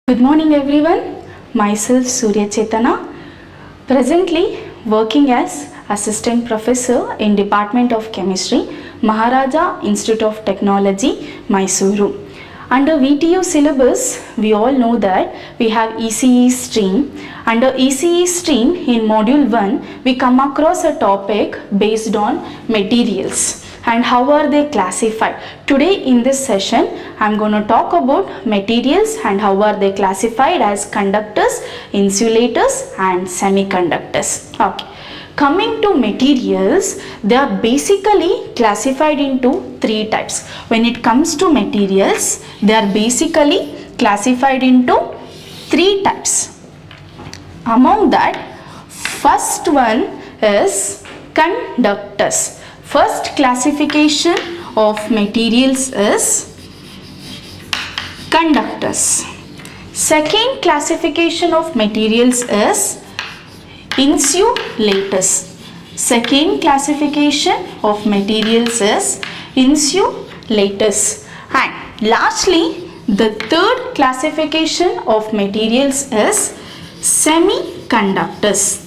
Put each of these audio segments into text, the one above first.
Good morning everyone, myself Surya Chetana, presently working as Assistant Professor in Department of Chemistry, Maharaja Institute of Technology, Mysuru. Under VTU syllabus, we all know that we have ECE stream. Under ECE stream in module 1, we come across a topic based on materials and how are they classified. Today in this session I am going to talk about materials and how are they classified as conductors, insulators and semiconductors. Okay. Coming to materials, they are basically classified into three types. When it comes to materials, they are basically classified into three types. Among that, first one is conductors. First classification of materials is conductors. Second classification of materials is insulators. Second classification of materials is insulators. And lastly, the third classification of materials is semiconductors.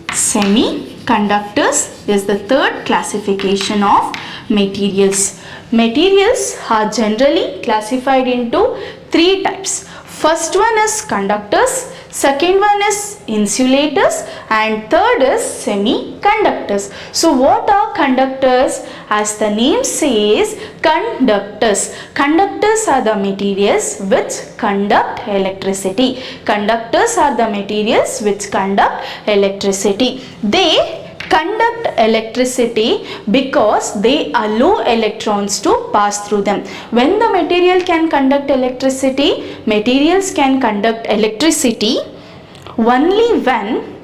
Semiconductors is the third classification of materials. Materials are generally classified into three types. First one is conductors, second one is insulators and third is semiconductors. So what are conductors? As the name says, conductors. Conductors are the materials which conduct electricity. Conductors are the materials which conduct electricity. They conduct electricity because they allow electrons to pass through them. When the material can conduct electricity, materials can conduct electricity only when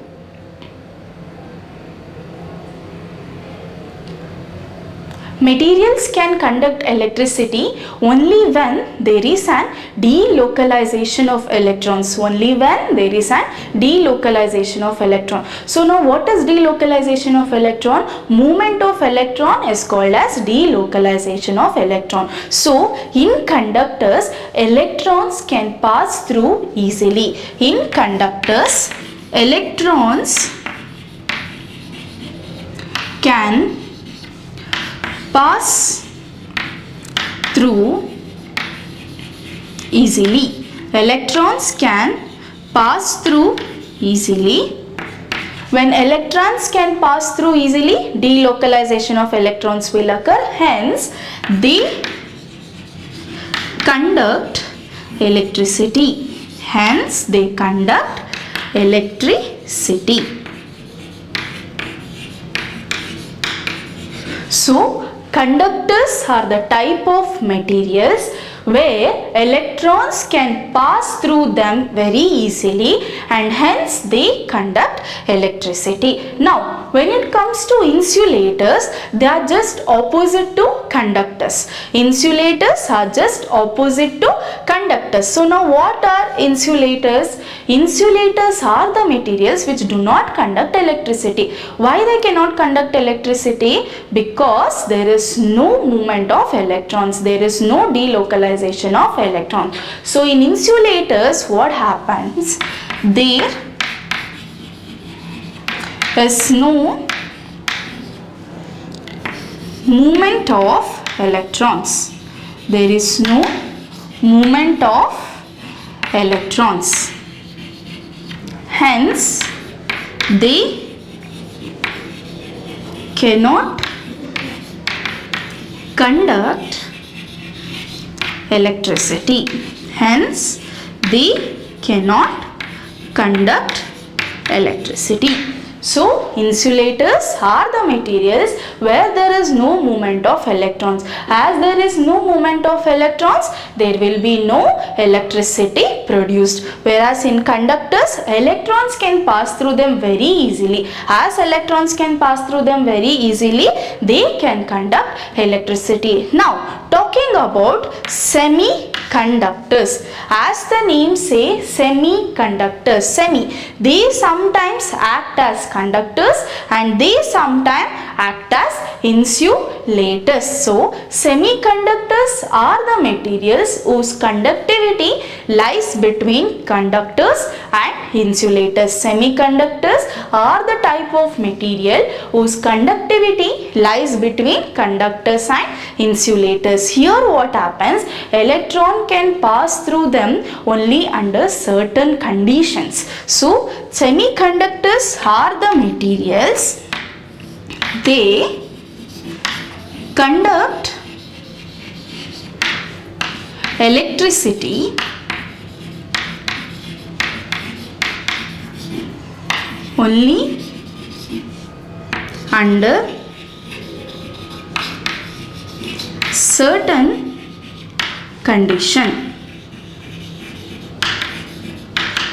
materials can conduct electricity only when there is an delocalization of electrons. Only when there is an delocalization of electron. So now what is delocalization of electron? Movement of electron is called as delocalization of electron. So in conductors, electrons can pass through easily. In conductors, electrons can pass through easily. Electrons can pass through easily. When electrons can pass through easily, delocalization of electrons will occur. Hence, they conduct electricity. Hence, they conduct electricity. So, conductors are the type of materials where electrons can pass through them very easily and hence they conduct electricity. Now, when it comes to insulators, they are just opposite to conductors. Insulators are just opposite to conductors. So, now what are insulators? Insulators are the materials which do not conduct electricity. Why they cannot conduct electricity? Because there is no movement of electrons. There is no delocalization of electrons. So in insulators, what happens? There is no movement of electrons. There is no movement of electrons. Hence, they cannot conduct electricity. Hence, they cannot conduct electricity. So, insulators are the materials where there is no movement of electrons. As there is no movement of electrons, there will be no electricity produced. Whereas in conductors, electrons can pass through them very easily. As electrons can pass through them very easily, they can conduct electricity. Now, talking about semiconductors. As the name says, semiconductors. They sometimes act as conductors and they sometimes act as insulators. So, semiconductors are the materials whose conductivity lies between conductors and insulators. Semiconductors are the type of material whose conductivity lies between conductors and insulators. Here what happens, electron can pass through them only under certain conditions. So semiconductors are the materials, they conduct electricity only under certain condition.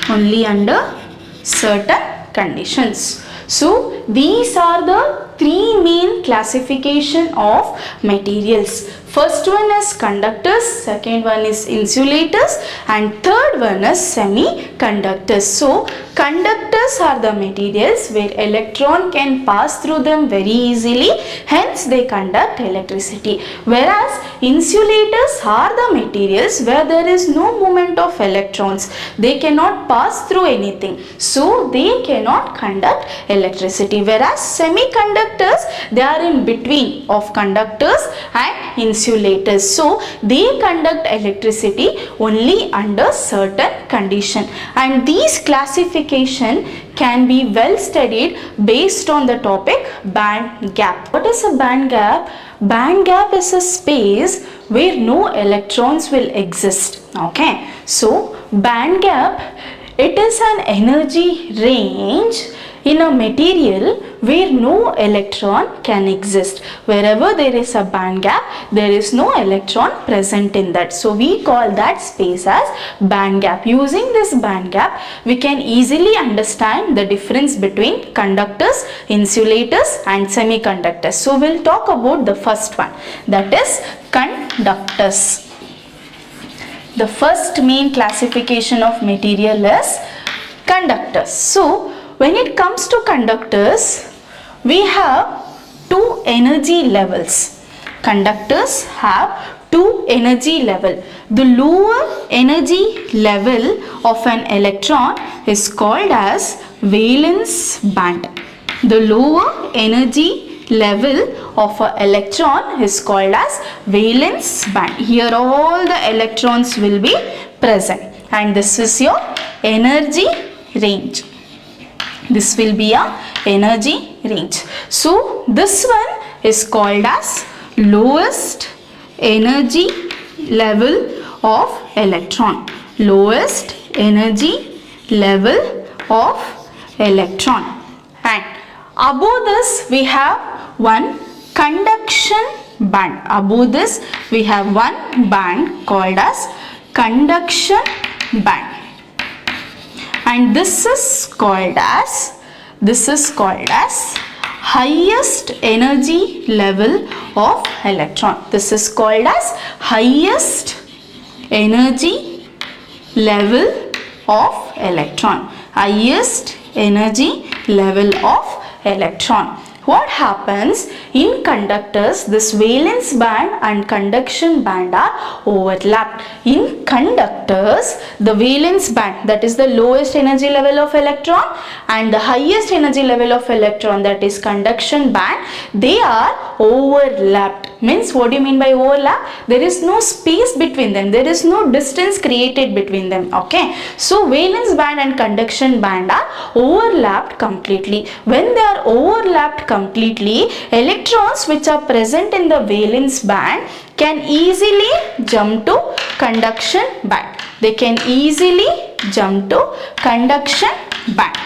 Only under certain conditions. So these are the three main classification of materials. First one is conductors, second one is insulators, and third one is semiconductors. So conductors are the materials where electron can pass through them very easily, hence they conduct electricity. Whereas insulators are the materials where there is no movement of electrons. They cannot pass through anything, so they cannot conduct electricity. Whereas semiconductors, they are in between of conductors and insulators, so they conduct electricity only under certain condition. And these classification can be well studied based on the topic band gap. What is a band gap? Band gap is a space where no electrons will exist. Okay, so band gap, it is an energy range in a material where no electron can exist. Wherever there is a band gap, there is no electron present in that. So we call that space as band gap. Using this band gap, we can easily understand the difference between conductors, insulators and semiconductors. So we'll talk about the first one, that is conductors. The first main classification of material is conductors. So when it comes to conductors, we have two energy levels. Conductors have two energy level. The lower energy level of an electron is called as valence band. The lower energy level of an electron is called as valence band. Here all the electrons will be present, and this is your energy range. This will be a energy range. So this one is called as lowest energy level of electron. Lowest energy level of electron. And above this we have one conduction band. Above this we have one band called as conduction band. And this is called as highest energy level of electron. This is called as highest energy level of electron. Highest energy level of electron. What happens in conductors, this valence band and conduction band are overlapped. In conductors, the valence band, that is the lowest energy level of electron, and the highest energy level of electron, that is conduction band, they are overlapped. Means what do you mean by overlap? There is no space between them. There is no distance created between them. Okay. So valence band and conduction band are overlapped completely. When they are overlapped completely, electrons which are present in the valence band can easily jump to conduction band. They can easily jump to conduction band.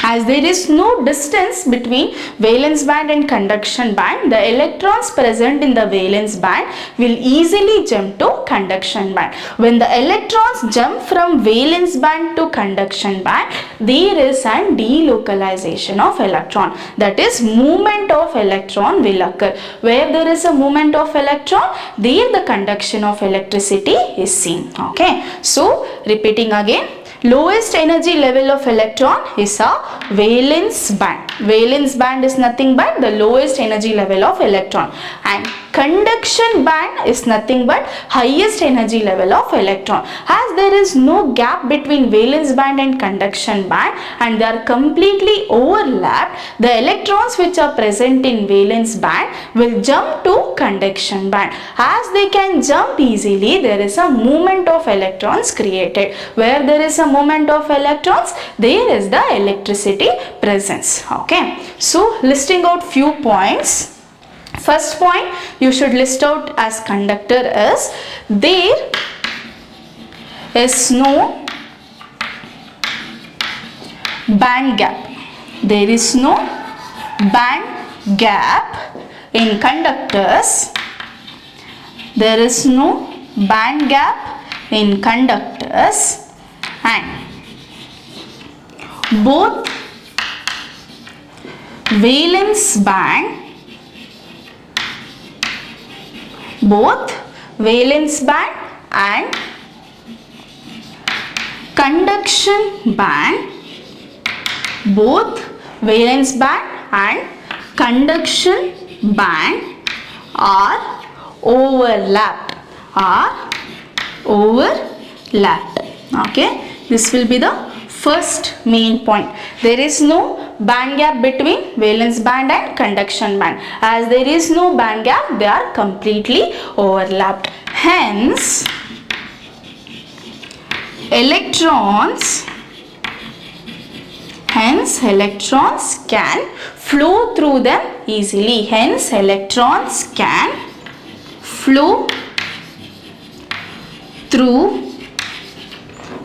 As there is no distance between valence band and conduction band, the electrons present in the valence band will easily jump to conduction band. When the electrons jump from valence band to conduction band, there is an delocalization of electron. That is, movement of electron will occur. Where there is a movement of electron, there the conduction of electricity is seen. Okay. So repeating again, lowest energy level of electron is a valence band. Valence band is nothing but the lowest energy level of electron, and conduction band is nothing but highest energy level of electron. As there is no gap between valence band and conduction band and they are completely overlapped, the electrons which are present in valence band will jump to conduction band. As they can jump easily, there is a movement of electrons created. Where there is a movement of electrons, there is the electricity presence. Okay, so listing out few points. First point you should list out as conductor is there is no band gap. There is no band gap in conductors. There is no band gap in conductors and both valence band and conduction band, both valence band and conduction band are overlapped. Okay, this will be the first main point. There is no band gap between valence band and conduction band. As there is no band gap, they are completely overlapped. Hence, electrons can flow through them easily. Hence, electrons can flow through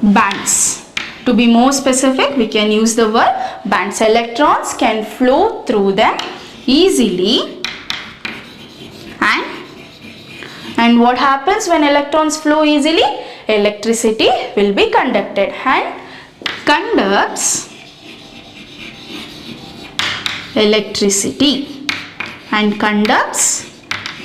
bands. To be more specific, we can use the word bands. Electrons can flow through them easily. And what happens when electrons flow easily? Electricity will be conducted and conducts electricity and conducts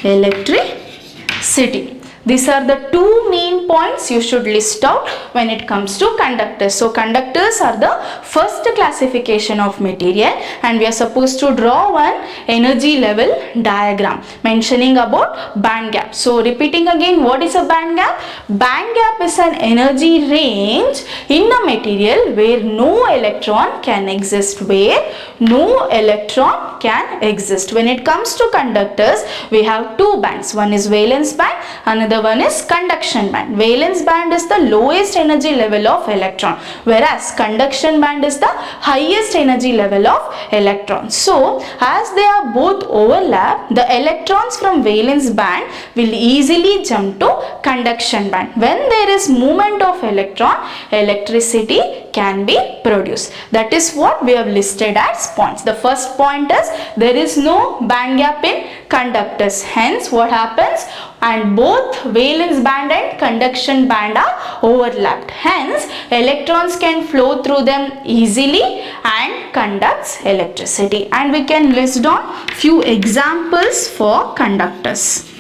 electricity. These are the two main points you should list out when it comes to conductors. So conductors are the first classification of material and we are supposed to draw one energy level diagram mentioning about band gap. So repeating again, what is a band gap? Band gap is an energy range in a material where no electron can exist. Where no electron can exist. When it comes to conductors, we have two bands. One is valence band, another one is conduction band. Valence band is the lowest energy level of electron, whereas conduction band is the highest energy level of electron. So as they are both overlap, the electrons from valence band will easily jump to conduction band. When there is movement of electron, electricity can be produced. That is what we have listed as points. The first point is there is no band gap in conductors. Hence what happens? And both valence band and conduction band are overlapped. Hence electrons can flow through them easily and conducts electricity. And we can list down few examples for conductors.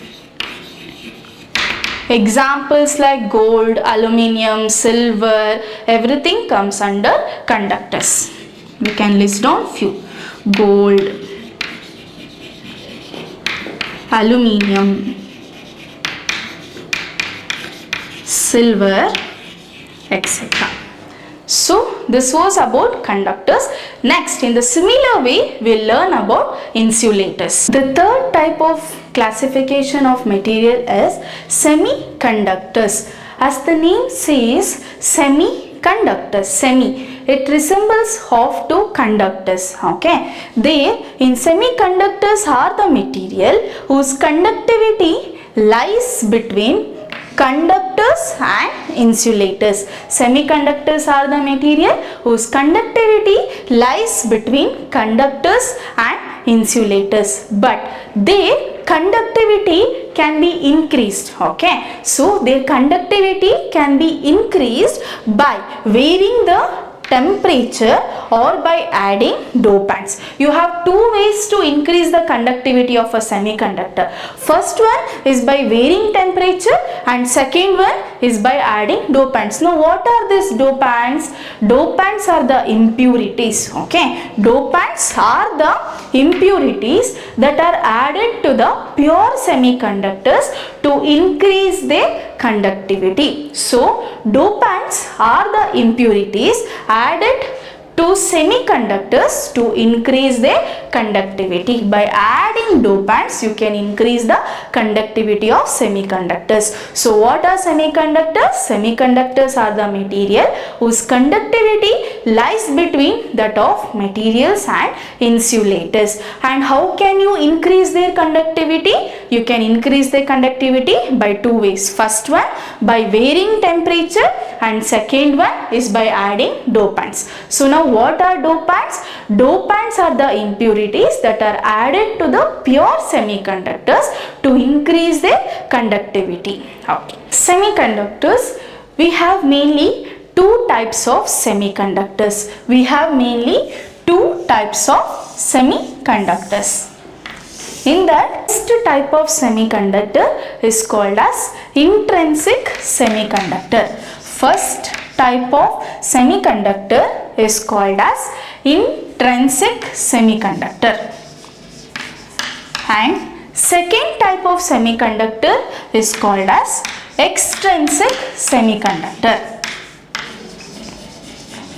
Examples like gold, aluminium, silver, everything comes under conductors. We can list down few. Gold, aluminium, silver, etc. So this was about conductors. Next, in the similar way, we'll learn about insulators. The third type of classification of material is semiconductors. As the name says, semiconductors, it resembles half to conductors. Okay, they in semiconductors are the material whose conductivity lies between conductors and insulators. Semiconductors are the material whose conductivity lies between conductors and insulators, but their conductivity can be increased. Okay, so their conductivity can be increased by varying the temperature or by adding dopants. You have two ways to increase the conductivity of a semiconductor. First one is by varying temperature and second one is by adding dopants. Now what are these dopants? Dopants are the impurities. Okay, dopants are the impurities that are added to the pure semiconductors to increase their conductivity. So dopants are the impurities added to semiconductors to increase their conductivity. By adding dopants you can increase the conductivity of semiconductors. So what are semiconductors? Semiconductors are the material whose conductivity lies between that of materials and insulators. And how can you increase their conductivity? You can increase their conductivity by two ways. First one by varying temperature and second one is by adding dopants. So now what are dopants? Dopants are the impurities that are added to the pure semiconductors to increase their conductivity. Okay. Semiconductors, we have mainly two types of semiconductors. We have mainly two types of semiconductors. In that, first type of semiconductor is called as intrinsic semiconductor. First type of semiconductor is called as intrinsic semiconductor. And second type of semiconductor is called as extrinsic semiconductor.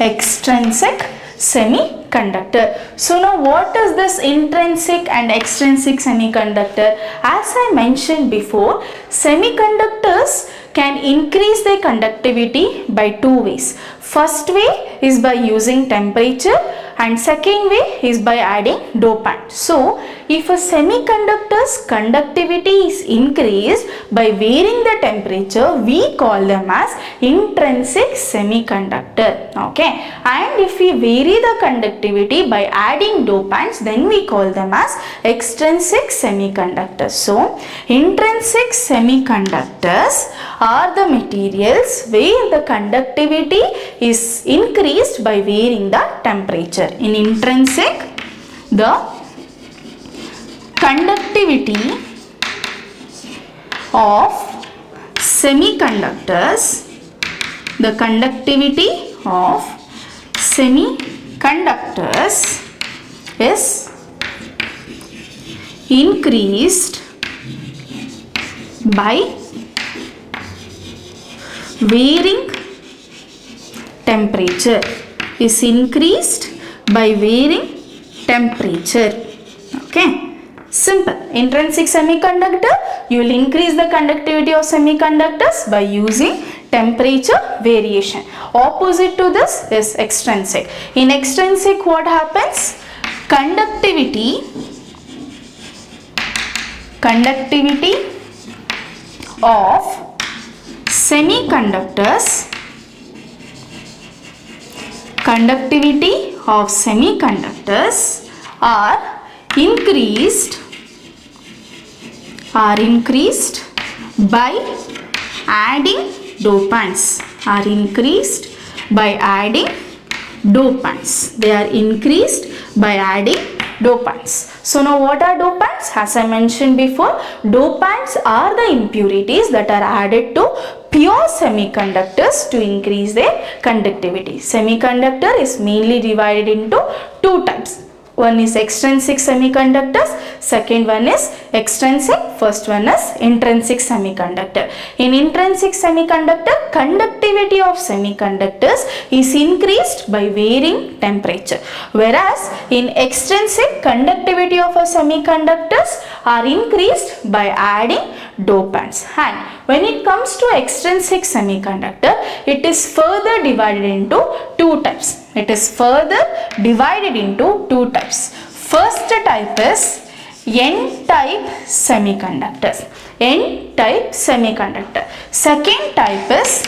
Extrinsic semiconductor. So now what is this intrinsic and extrinsic semiconductor? As I mentioned before, semiconductors can increase their conductivity by two ways. First way is by using temperature and second way is by adding dopant. So if a semiconductor's conductivity is increased by varying the temperature, we call them as intrinsic semiconductor. Okay, and if we vary the conductivity by adding dopants, then we call them as extrinsic semiconductors. So intrinsic semiconductors are the materials where the conductivity is increased by varying the temperature. In intrinsic, the conductivity of semiconductors, the conductivity of semiconductors is increased by varying temperature. Is increased by varying temperature. Okay, simple. Intrinsic semiconductor, you will increase the conductivity of semiconductors by using temperature variation. Opposite to this is extrinsic. In extrinsic, what happens? Conductivity of semiconductors are increased by adding dopants. They are increased by adding dopants. So now what are dopants? As I mentioned before, dopants are the impurities that are added to pure semiconductors to increase their conductivity. Semiconductor is mainly divided into two types. One is extrinsic semiconductors, second one is extrinsic, first one is intrinsic semiconductor. In intrinsic semiconductor, conductivity of semiconductors is increased by varying temperature, whereas in extrinsic, conductivity of semiconductors are increased by adding dopants. And when it comes to extrinsic semiconductor, it is further divided into two types. First type is N-type semiconductors. Second type is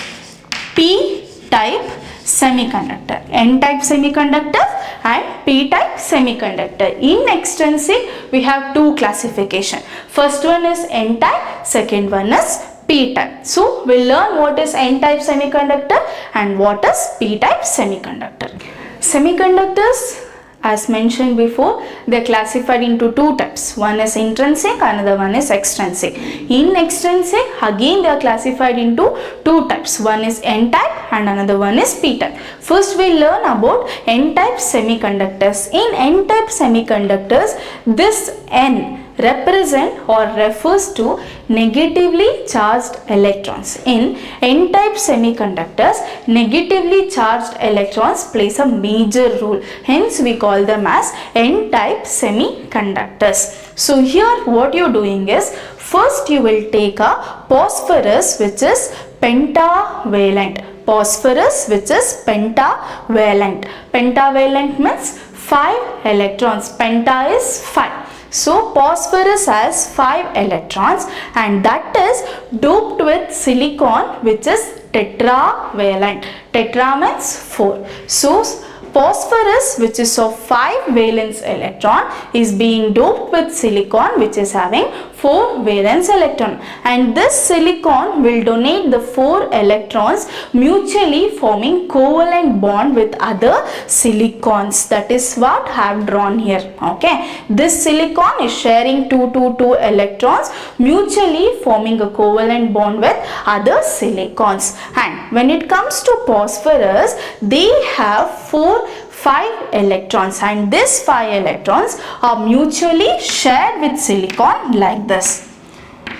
P-type semiconductor. N-type semiconductor and P-type semiconductor. In extrinsic, we have two classification. First one is N-type, second one is p-type. So we'll learn what is n-type semiconductor and what is p-type semiconductor. Semiconductors, as mentioned before, they are classified into two types. One is intrinsic, another one is extrinsic. In extrinsic, again they are classified into two types. One is n-type and another one is p-type. First we learn about n-type semiconductors. In n-type semiconductors, this n represent or refers to negatively charged electrons. In n-type semiconductors, negatively charged electrons plays a major role. Hence we call them as n-type semiconductors. So here what you are doing is, first you will take a phosphorus which is pentavalent. Phosphorus which is pentavalent. Pentavalent means 5 electrons. Penta is 5. So phosphorus has 5 electrons and that is doped with silicon which is tetravalent. Tetra means 4. So phosphorus which is of 5 valence electron is being doped with silicon which is having 4 valence electron, and this silicon will donate the 4 electrons mutually forming covalent bond with other silicons. That is what I have drawn here. Okay, this silicon is sharing 2 electrons mutually forming a covalent bond with other silicons, and when it comes to phosphorus, they have 5 electrons, and these 5 electrons are mutually shared with silicon like this.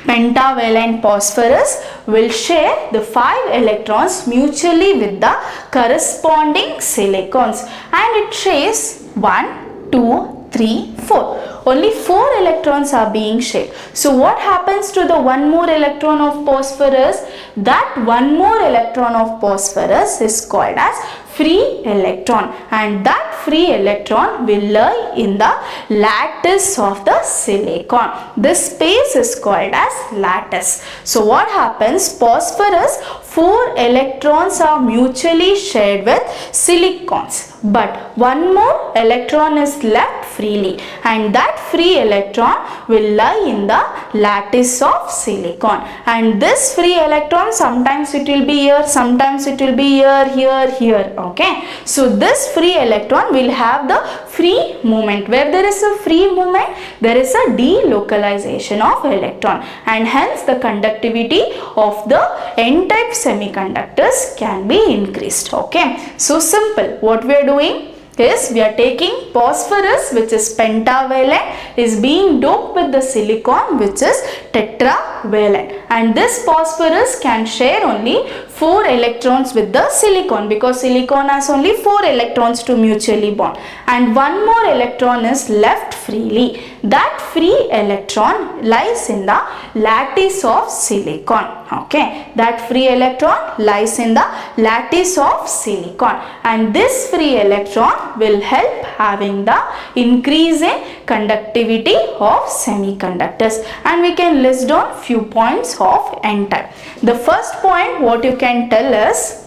Pentavalent phosphorus will share the 5 electrons mutually with the corresponding silicons, and it shares 1, 2, 3, 4. Only 4 electrons are being shared. So what happens to the one more electron of phosphorus? That one more electron of phosphorus is called as free electron, and that free electron will lie in the lattice of the silicon. This space is called as lattice. So what happens? Phosphorus, 4 electrons are mutually shared with silicons, but one more electron is left freely, and that free electron will lie in the lattice of silicon, and this free electron, sometimes it will be here, sometimes it will be here. Okay, so this free electron will have the free movement. Where there is a free movement, there is a delocalization of electron, and hence the conductivity of the n-type semiconductors can be increased. Okay, so simple. What we are doing is, we are taking phosphorus which is pentavalent is being doped with the silicon which is tetravalent, and this phosphorus can share only 4 electrons with the silicon because silicon has only 4 electrons to mutually bond, and one more electron is left freely. That free electron lies in the lattice of silicon. Okay, that free electron lies in the lattice of silicon, and this free electron will help having the increase in conductivity of semiconductors, and we can list down few points of n-type. The first point what you can tell is,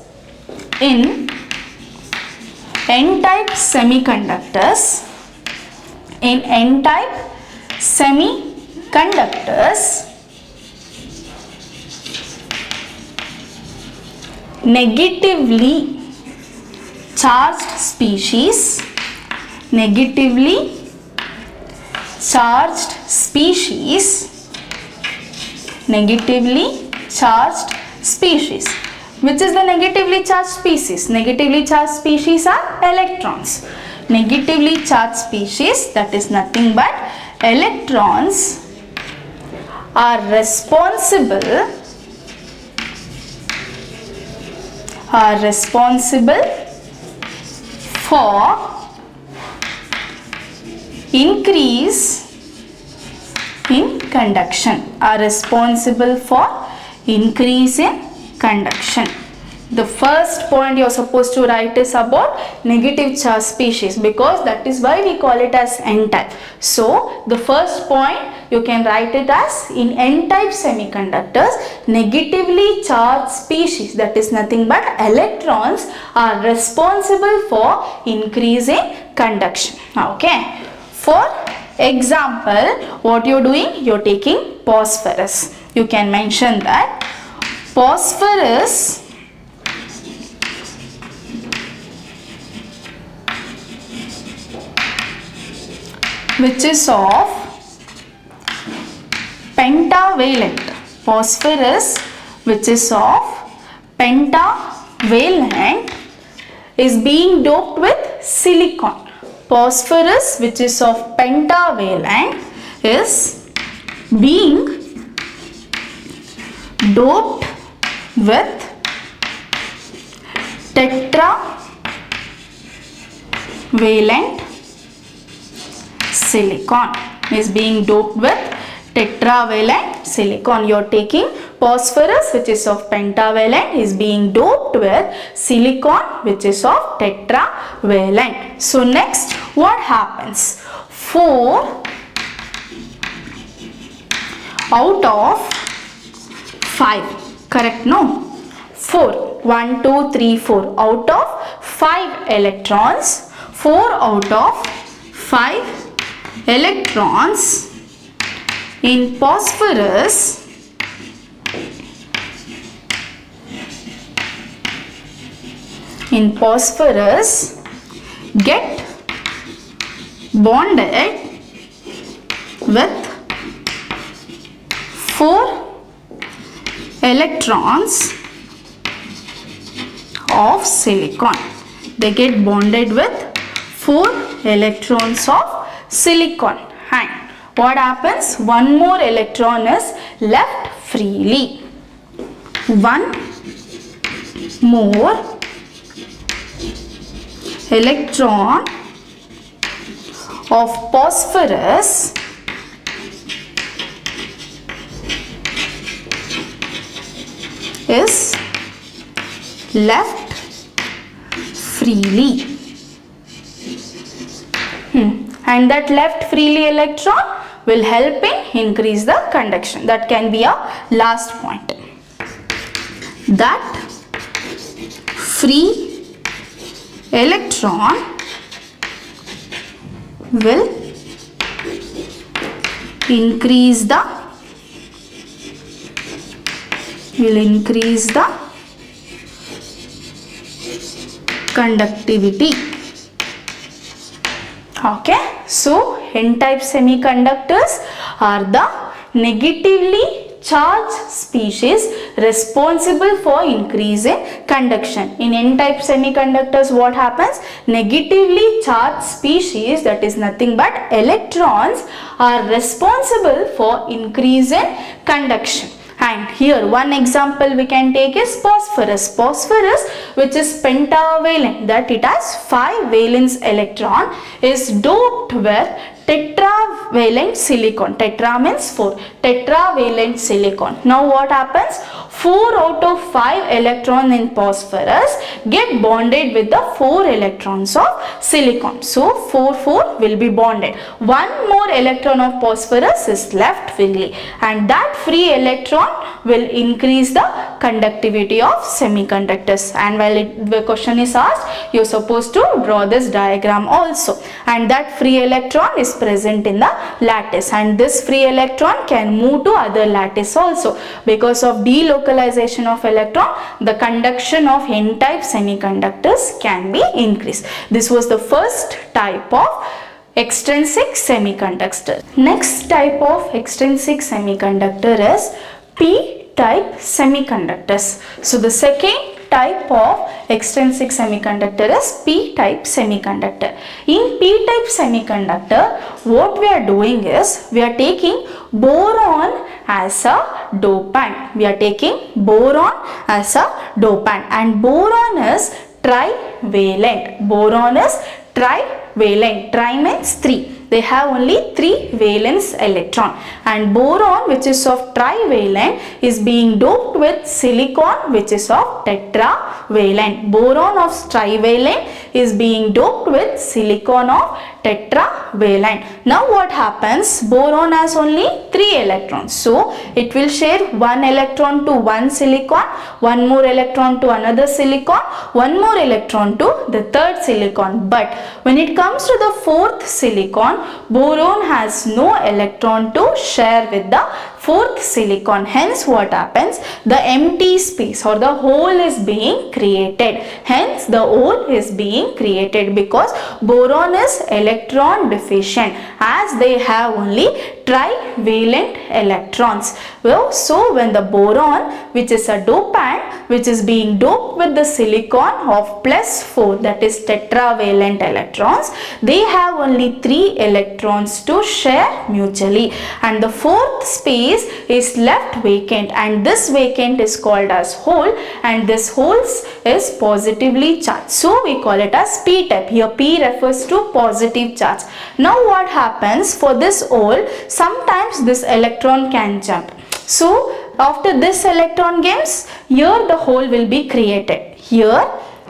in n-type semiconductors, negatively charged species Which is the negatively charged species? Negatively charged species are electrons. Negatively charged species, that is nothing but electrons, are responsible for increase in conduction. The first point you are supposed to write is about negative charge species, because that is why we call it as n-type. So the first point you can write it as, in n-type semiconductors, negatively charged species, that is nothing but electrons, are responsible for increasing conduction. Okay. For example, what you are doing? You are taking phosphorus. you can mention that phosphorus which is of pentavalent. Phosphorus which is of pentavalent is being doped with silicon. Phosphorus which is of pentavalent is being doped with tetravalent silicon. Is being doped with tetravalent silicon. You are taking phosphorus which is of pentavalent is being doped with silicon which is of tetravalent. So next what happens? 4 out of 5. Correct? No. 4. 1, 2, 3, 4. Out of 5 electrons. 4 out of 5 electrons in phosphorus get bonded with 4 electrons of silicon. They get bonded with 4 electrons of silicon. And what happens? One more electron is left freely. One more electron of phosphorus is left freely. And that left freely electron will help in increase the conduction. That can be a last point. That free electron will increase the conductivity. Okay, so n-type semiconductors are the negatively charged species responsible for increase in conduction. In n-type semiconductors, what happens? Negatively charged species, that is nothing but electrons, are responsible for increase in conduction. And here one example we can take is phosphorus. Phosphorus which is pentavalent, that it has 5 valence electron, is doped with tetravalent silicon. Tetra means 4. Tetravalent silicon. Now what happens? 4 out of 5 electrons in phosphorus get bonded with the 4 electrons of silicon. So 4 will be bonded. One more electron of phosphorus is left freely, and that free electron will increase the conductivity of semiconductors. And while the question is asked, you are supposed to draw this diagram also. And that free electron is present in the lattice, and this free electron can move to other lattice also. Because of delocalization of electron, the conduction of n-type semiconductors can be increased. This was the first type of extrinsic semiconductor. Next type of extrinsic semiconductor is p-type semiconductors. So the second type of extrinsic semiconductor is p-type semiconductor. In p-type semiconductor, what we are doing is we are taking boron as a dopant. We are taking boron as a dopant, and boron is trivalent. Boron is trivalent. Tri means 3. They have only 3 valence electron, and boron which is of trivalent is being doped with silicon which is of tetravalent. Boron of trivalent is being doped with silicon of tetravalent. Now what happens? Boron has only 3 electrons, so it will share 1 electron to one silicon, 1 more electron to another silicon, 1 more electron to the third silicon. But when it comes to the fourth silicon, boron has no electron to share with the fourth silicon. Hence what happens? The empty space or the hole is being created. Hence the hole is being created because boron is electron deficient as they have only trivalent electrons. Well, so when the boron, which is a dopant, which is being doped with the silicon of +4, that is tetravalent electrons, they have only 3 electrons to share mutually, and the fourth space is left vacant, and this vacant is called as hole, and this hole is positively charged. So we call it as p type. Here p refers to positive charge. Now what happens for this hole? Sometimes this electron can jump. So after this electron gains, here the hole will be created. Here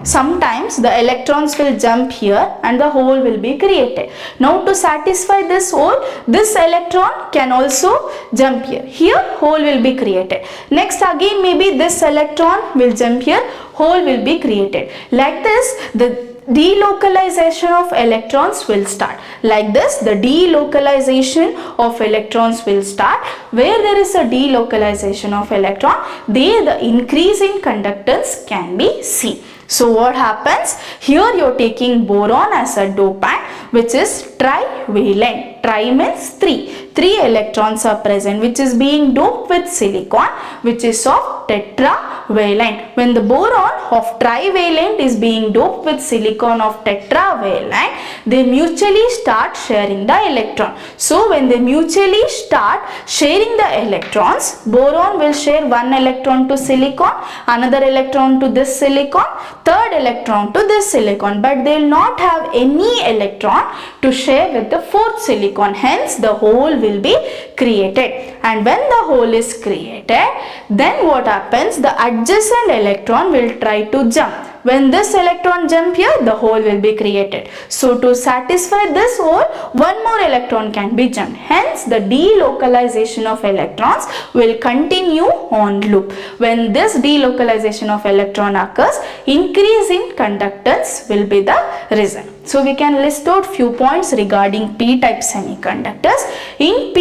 sometimes the electrons will jump here and the hole will be created. Now to satisfy this hole, this electron can also jump here. Here hole will be created. Next again maybe this electron will jump here, hole will be created. Like this the delocalization of electrons will start. Like this the delocalization of electrons will start. Where there is a delocalization of electron, there the increase in conductance can be seen. So what happens? Here you are taking boron as a dopant, which is trivalent. Tri means 3. 3 electrons are present, which is being doped with silicon, which is of tetravalent. When the boron of trivalent is being doped with silicon of tetravalent, they mutually start sharing the electron. So when they mutually start sharing the electrons, boron will share 1 electron to silicon, another electron to this silicon, third electron to this silicon, but they will not have any electron to share with the fourth silicon. Hence the hole will be created, and when the hole is created, then what happens? The adjacent electron will try to jump. When this electron jump here, the hole will be created. So to satisfy this hole, one more electron can be jumped. Hence the delocalization of electrons will continue on loop. When this delocalization of electron occurs, increase in conductance will be the result. So we can list out few points regarding p-type semiconductors. In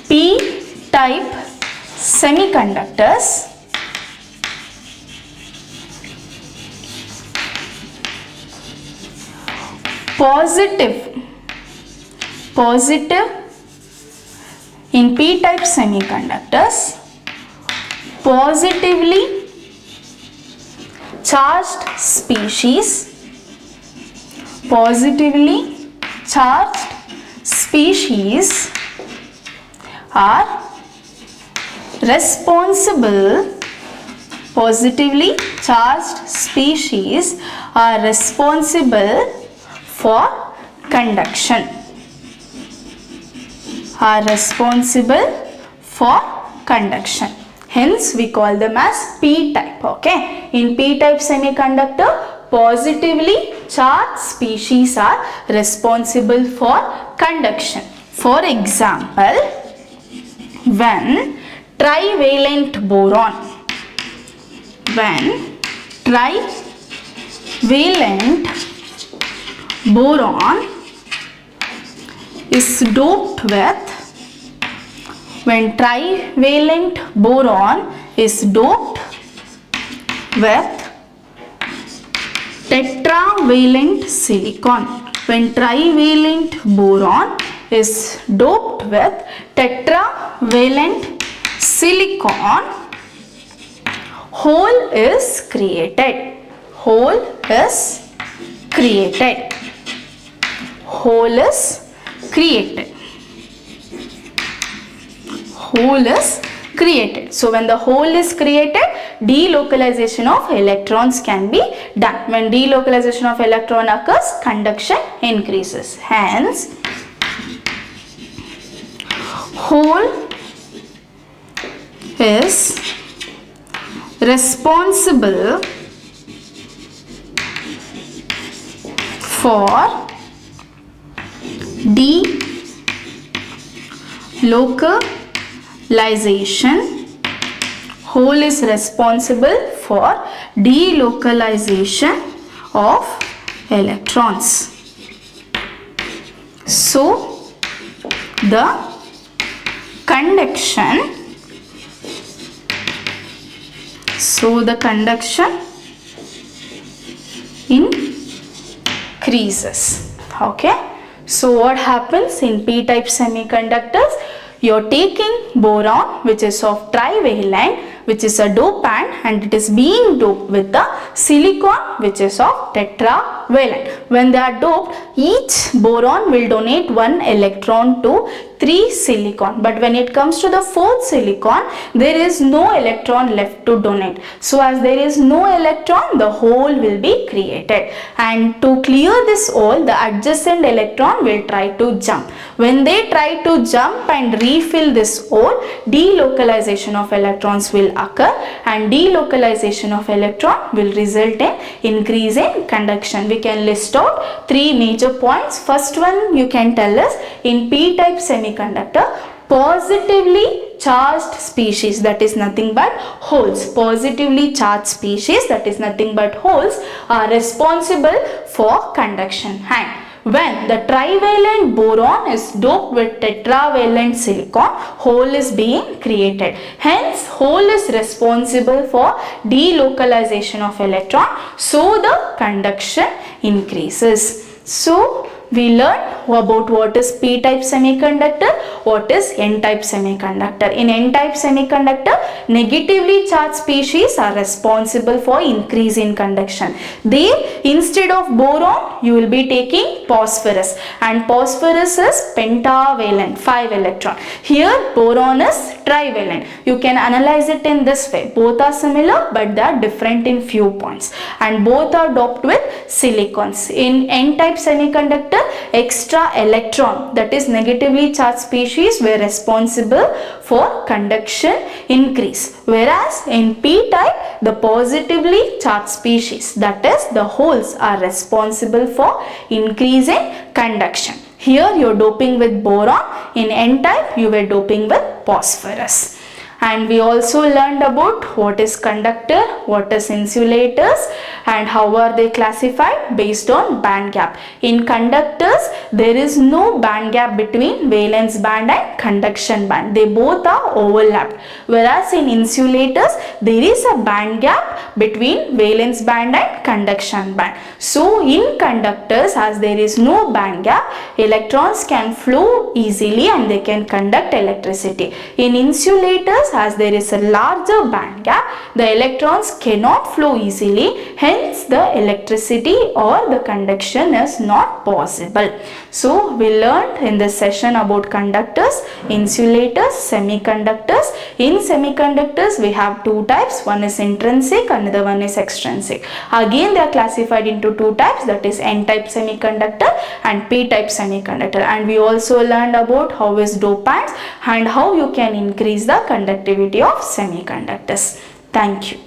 p-type semiconductors, positive in p-type semiconductors, positively charged species are responsible, positively charged species are responsible for conduction, Hence we call them as p-type. Okay, in p-type semiconductor, positively charged species are responsible for conduction. For example, when trivalent boron is doped with tetravalent silicon. When trivalent boron is doped with tetravalent silicon, hole is created. So when the hole is created, delocalization of electrons can be done. When delocalization of electron occurs, conduction increases. Hence, hole is responsible for delocalization. Hole is responsible for delocalization of electrons. So the conduction increases. Okay, so what happens in p-type semiconductors? You're taking boron, which is of trivalent, which is a dopant, and it is being doped with the silicon, which is of tetravalent. When they are doped, each boron will donate 1 electron to 3 silicon, but when it comes to the 4th silicon, there is no electron left to donate. So as there is no electron, the hole will be created, and to clear this hole, the adjacent electron will try to jump. When they try to jump and refill this hole, delocalization of electrons will occur, and delocalization of electron will result in increase in conduction. We can list out 3 major points. First one you can tell us, in p-type semiconductor, positively charged species, that is nothing but holes, positively charged species, that is nothing but holes, are responsible for conduction. And when the trivalent boron is doped with tetravalent silicon, hole is being created. Hence, hole is responsible for delocalization of electron, so the conduction increases. So we learned about what is p-type semiconductor, what is n-type semiconductor. In n-type semiconductor, negatively charged species are responsible for increase in conduction. There, instead of boron, you will be taking phosphorus, and phosphorus is pentavalent, 5 electron. Here boron is trivalent. You can analyze it in this way. Both are similar, but they are different in few points, and both are doped with silicons. In n-type semiconductor, extra electron, that is negatively charged species, were responsible for conduction increase, whereas in p-type, the positively charged species, that is the holes, are responsible for increase in conduction. Here you are doping with boron, in n-type you were doping with phosphorus. And we also learned about what is conductor, what is insulators, and how are they classified based on band gap. In conductors, there is no band gap between valence band and conduction band. They both are overlapped. Whereas in insulators, there is a band gap between valence band and conduction band. So in conductors, as there is no band gap, electrons can flow easily and they can conduct electricity. In insulators, as there is a larger band gap, the electrons cannot flow easily, hence the electricity or the conduction is not possible. So we learned in this session about conductors, insulators, semiconductors. In semiconductors we have 2 types, one is intrinsic, another one is extrinsic. Again they are classified into 2 types, that is n-type semiconductor and p-type semiconductor. And we also learned about how is dopants and how you can increase the conductivity of semiconductors. Thank you.